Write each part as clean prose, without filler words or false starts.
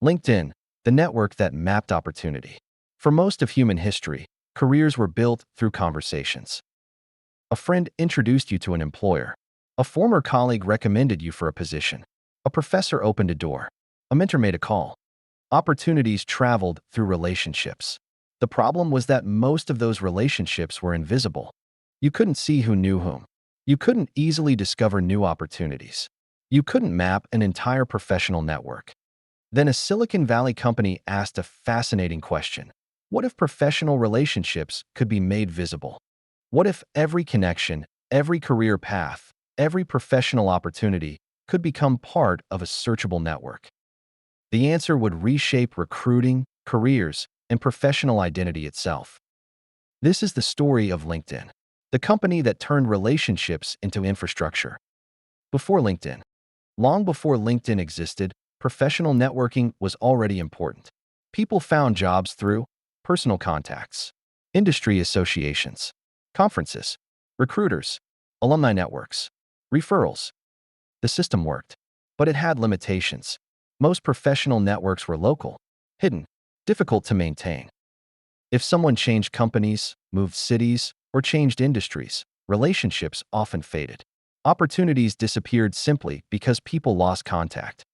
LinkedIn, the network that mapped opportunity. For most of human history, careers were built through conversations. A friend introduced you to an employer. A former colleague recommended you for a position. A professor opened a door. A mentor made a call. Opportunities traveled through relationships. The problem was that most of those relationships were invisible. You couldn't see who knew whom. You couldn't easily discover new opportunities. You couldn't map an entire professional network. Then a Silicon Valley company asked a fascinating question. What if professional relationships could be made visible? What if every connection, every career path, every professional opportunity could become part of a searchable network? The answer would reshape recruiting, careers, and professional identity itself. This is the story of LinkedIn, the company that turned relationships into infrastructure. Before LinkedIn, long before LinkedIn existed, professional networking was already important. People found jobs through personal contacts, industry associations, conferences, recruiters, alumni networks, referrals. The system worked, but it had limitations. Most professional networks were local, hidden, difficult to maintain. If someone changed companies, moved cities, or changed industries, relationships often faded. Opportunities disappeared simply because people lost contact.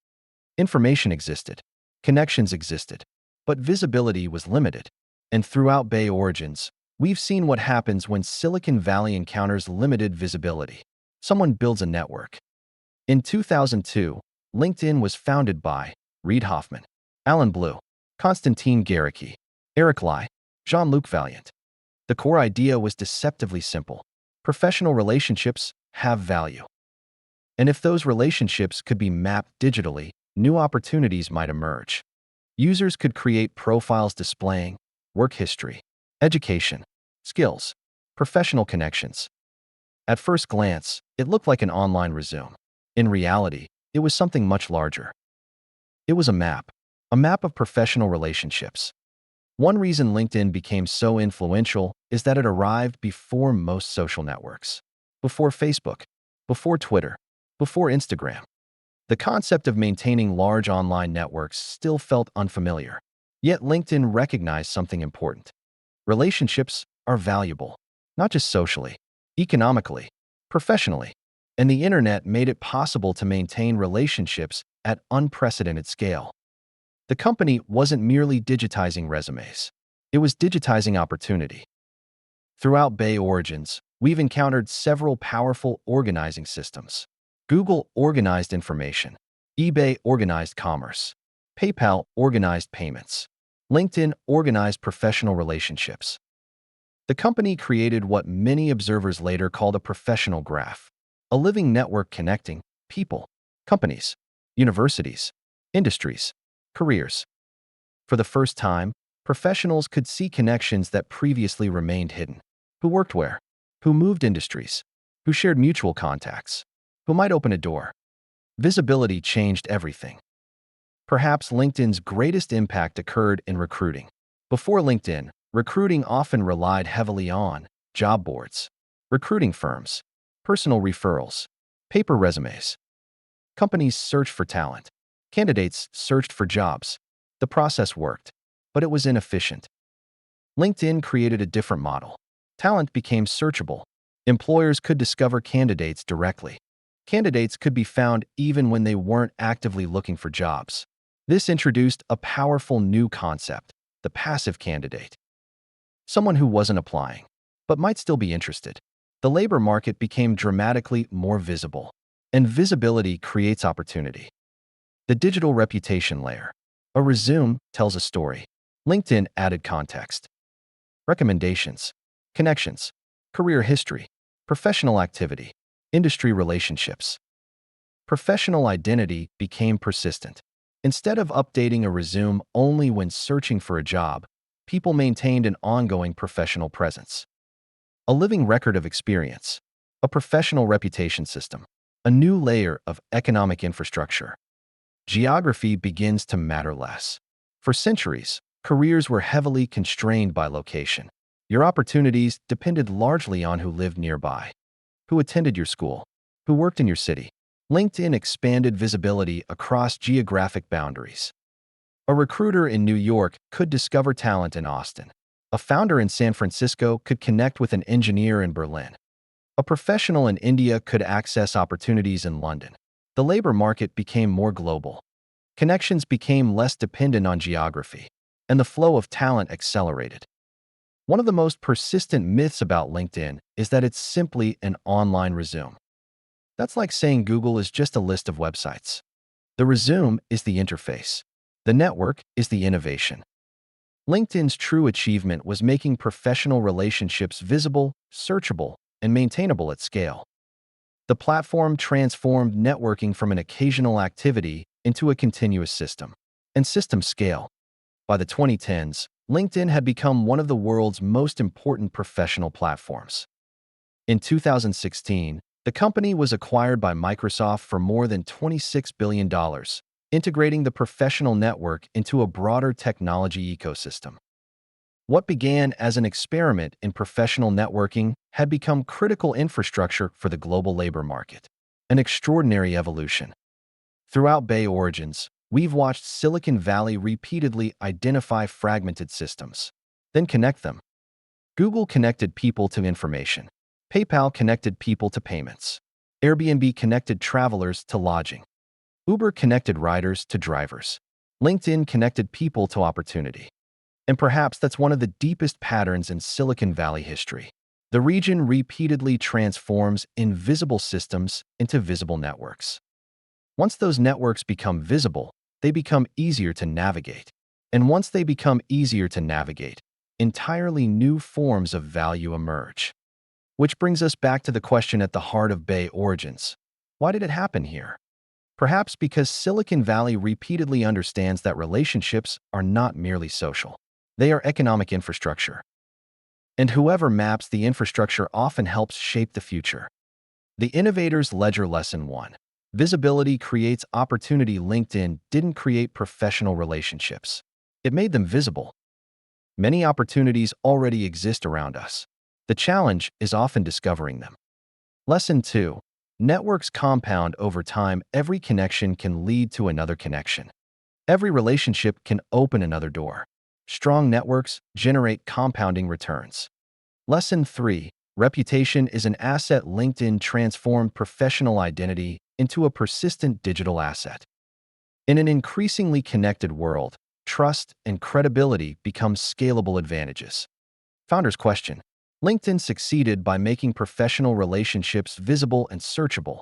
Information existed, connections existed, but visibility was limited. And throughout Bay Origins, we've seen what happens when Silicon Valley encounters limited visibility. Someone builds a network. In 2002, LinkedIn was founded by Reid Hoffman, Alan Blue, Konstantin Gericke, Eric Lai, Jean-Luc Valiant. The core idea was deceptively simple. Professional relationships have value. And if those relationships could be mapped digitally, new opportunities might emerge. Users could create profiles displaying work history, education, skills, professional connections. At first glance, it looked like an online resume. In reality, it was something much larger. It was a map of professional relationships. One reason LinkedIn became so influential is that it arrived before most social networks. Before Facebook, before Twitter, before Instagram. The concept of maintaining large online networks still felt unfamiliar. Yet LinkedIn recognized something important. Relationships are valuable, not just socially, economically, professionally. And the internet made it possible to maintain relationships at unprecedented scale. The company wasn't merely digitizing resumes. It was digitizing opportunity. Throughout Bay Origins, we've encountered several powerful organizing systems. Google organized information. eBay organized commerce. PayPal organized payments. LinkedIn organized professional relationships. The company created what many observers later called a professional graph, a living network connecting people, companies, universities, industries, careers. For the first time, professionals could see connections that previously remained hidden. Who worked where? Who moved industries? Who shared mutual contacts? Who might open a door? Visibility changed everything. Perhaps LinkedIn's greatest impact occurred in recruiting. Before LinkedIn, recruiting often relied heavily on job boards, recruiting firms, personal referrals, paper resumes. Companies searched for talent. Candidates searched for jobs. The process worked, but it was inefficient. LinkedIn created a different model. Talent became searchable. Employers could discover candidates directly. Candidates could be found even when they weren't actively looking for jobs. This introduced a powerful new concept, the passive candidate. Someone who wasn't applying, but might still be interested. The labor market became dramatically more visible, and visibility creates opportunity. The digital reputation layer. A resume tells a story. LinkedIn added context. Recommendations, connections, career history, professional activity, industry relationships. Professional identity became persistent. Instead of updating a resume only when searching for a job, people maintained an ongoing professional presence. A living record of experience, a professional reputation system, a new layer of economic infrastructure. Geography begins to matter less. For centuries, careers were heavily constrained by location. Your opportunities depended largely on who lived nearby, who attended your school, who worked in your city. LinkedIn expanded visibility across geographic boundaries. A recruiter in New York could discover talent in Austin. A founder in San Francisco could connect with an engineer in Berlin. A professional in India could access opportunities in London. The labor market became more global. Connections became less dependent on geography, and the flow of talent accelerated. One of the most persistent myths about LinkedIn is that it's simply an online resume. That's like saying Google is just a list of websites. The resume is the interface. The network is the innovation. LinkedIn's true achievement was making professional relationships visible, searchable, and maintainable at scale. The platform transformed networking from an occasional activity into a continuous system. And system scale. By the 2010s, LinkedIn had become one of the world's most important professional platforms. In 2016, the company was acquired by Microsoft for more than $26 billion, integrating the professional network into a broader technology ecosystem. What began as an experiment in professional networking had become critical infrastructure for the global labor market. An extraordinary evolution. Throughout Bay Origins, we've watched Silicon Valley repeatedly identify fragmented systems, then connect them. Google connected people to information. PayPal connected people to payments. Airbnb connected travelers to lodging. Uber connected riders to drivers. LinkedIn connected people to opportunity. And perhaps that's one of the deepest patterns in Silicon Valley history. The region repeatedly transforms invisible systems into visible networks. Once those networks become visible, they become easier to navigate. And once they become easier to navigate, entirely new forms of value emerge. Which brings us back to the question at the heart of Bay Origins. Why did it happen here? Perhaps because Silicon Valley repeatedly understands that relationships are not merely social. They are economic infrastructure. And whoever maps the infrastructure often helps shape the future. The Innovators Ledger Lesson 1. Visibility creates opportunity. LinkedIn didn't create professional relationships. It made them visible. Many opportunities already exist around us. The challenge is often discovering them. Lesson 2. Networks compound over time. Every connection can lead to another connection. Every relationship can open another door. Strong networks generate compounding returns. Lesson 3. Reputation is an asset. LinkedIn transformed professional identity into a persistent digital asset. In an increasingly connected world, trust and credibility become scalable advantages. Founder's question. LinkedIn succeeded by making professional relationships visible and searchable.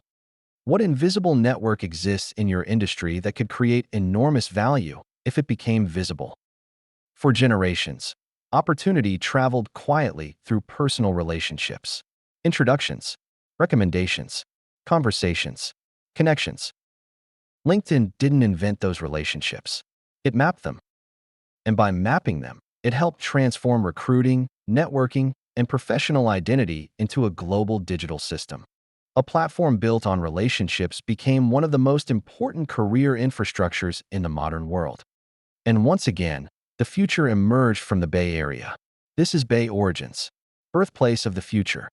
What invisible network exists in your industry that could create enormous value if it became visible? For generations, opportunity traveled quietly through personal relationships. Introductions, recommendations, conversations, connections. LinkedIn didn't invent those relationships. It mapped them. And by mapping them, it helped transform recruiting, networking, and professional identity into a global digital system. A platform built on relationships became one of the most important career infrastructures in the modern world. And once again, the future emerged from the Bay Area. This is Bay Origins, birthplace of the future.